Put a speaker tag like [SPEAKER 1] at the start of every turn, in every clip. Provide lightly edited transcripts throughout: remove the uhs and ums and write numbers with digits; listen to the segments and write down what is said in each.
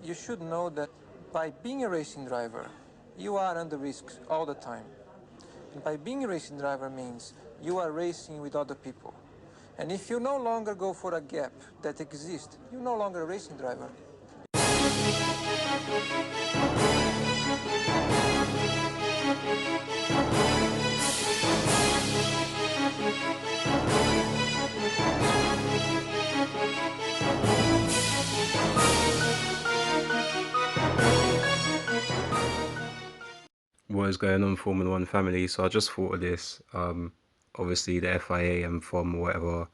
[SPEAKER 1] you should know that by being a racing driver, you are under risks all the time. And by being a racing driver means you are racing with other people. And if you no longer go for a gap that exists, you're no longer a racing driver.
[SPEAKER 2] What is going on, Formula One family? So I just thought of this. Obviously the FIA and FOM or whatever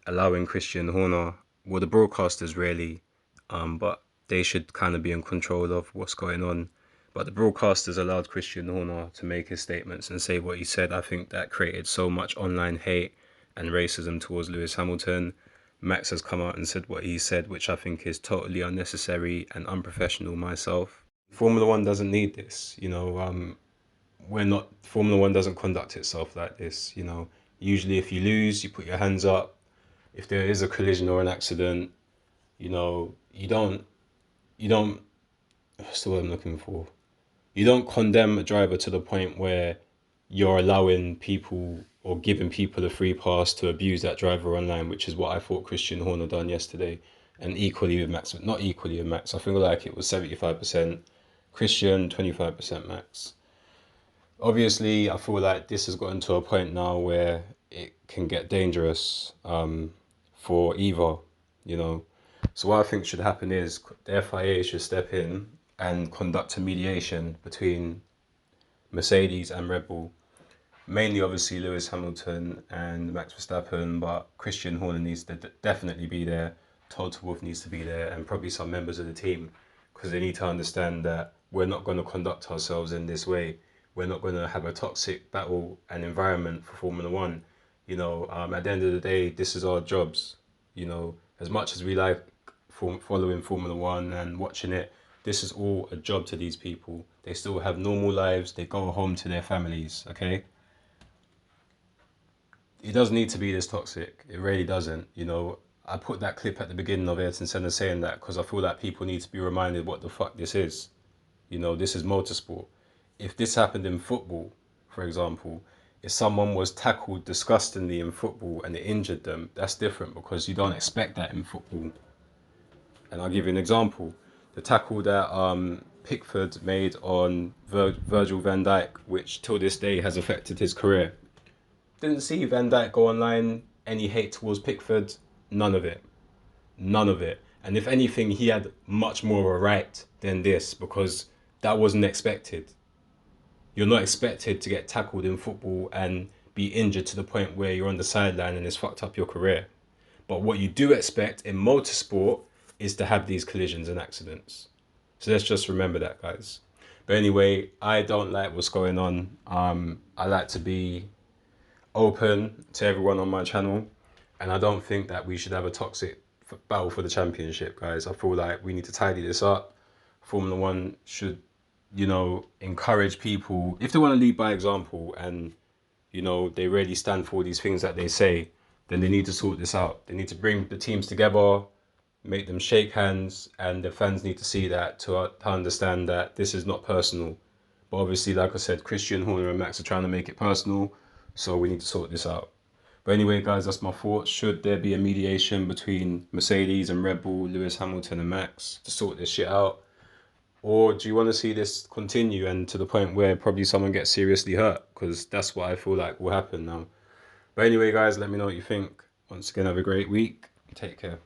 [SPEAKER 2] allowing Christian Horner, well, the broadcasters really, but they should kind of be in control of what's going on. But the broadcasters allowed Christian Horner to make his statements and say what he said. I think that created so much online hate and racism towards Lewis Hamilton. Max has come out and said what he said, which I think is totally unnecessary and unprofessional myself. Formula One doesn't need this, we're not, Formula One doesn't conduct itself like this. Usually if you lose, you put your hands up. If there is a collision or an accident, you don't, what's the word I'm looking for? You don't condemn a driver to the point where you're allowing people or giving people a free pass to abuse that driver online, which is what I thought Christian Horner done yesterday. And equally with Max, but not equally with Max. I feel like it was 75% Christian, 25% Max. Obviously, I feel like this has gotten to a point now where it can get dangerous for either. So what I think should happen is the FIA should step in and conduct a mediation between Mercedes and Red Bull. Mainly, obviously, Lewis Hamilton and Max Verstappen, but Christian Horner needs to definitely be there. Toto Wolff needs to be there, and probably some members of the team, because they need to understand that we're not going to conduct ourselves in this way. We're not going to have a toxic battle and environment for Formula One. At the end of the day, this is our jobs. As much as we like following Formula One and watching it, this is all a job to these people. They still have normal lives. They go home to their families, okay? It doesn't need to be this toxic. It really doesn't. I put that clip at the beginning of Ayrton Senna saying that because I feel like people need to be reminded what the fuck this is. This is motorsport. If this happened in football, for example, if someone was tackled disgustingly in football and it injured them, that's different because you don't expect that in football. And I'll give you an example. The tackle that Pickford made on Virgil van Dijk, which till this day has affected his career. Didn't see Van Dijk go online, any hate towards Pickford, none of it. None of it. And if anything, he had much more of a right than this because that wasn't expected. You're not expected to get tackled in football and be injured to the point where you're on the sideline and it's fucked up your career. But what you do expect in motorsport is to have these collisions and accidents. So let's just remember that, guys. But anyway, I don't like what's going on. I like to be open to everyone on my channel, and I don't think that we should have a toxic battle for the championship, guys. I feel like we need to tidy this up. Formula One should encourage people, if they want to lead by example and, they really stand for these things that they say, then they need to sort this out. They need to bring the teams together, make them shake hands, and the fans need to see that to understand that this is not personal. But obviously, like I said, Christian Horner and Max are trying to make it personal, so we need to sort this out. But anyway, guys, that's my thoughts. Should there be a mediation between Mercedes and Red Bull, Lewis Hamilton and Max to sort this shit out? Or do you want to see this continue and to the point where probably someone gets seriously hurt? Because that's what I feel like will happen now. But anyway, guys, let me know what you think. Once again, have a great week. Take care.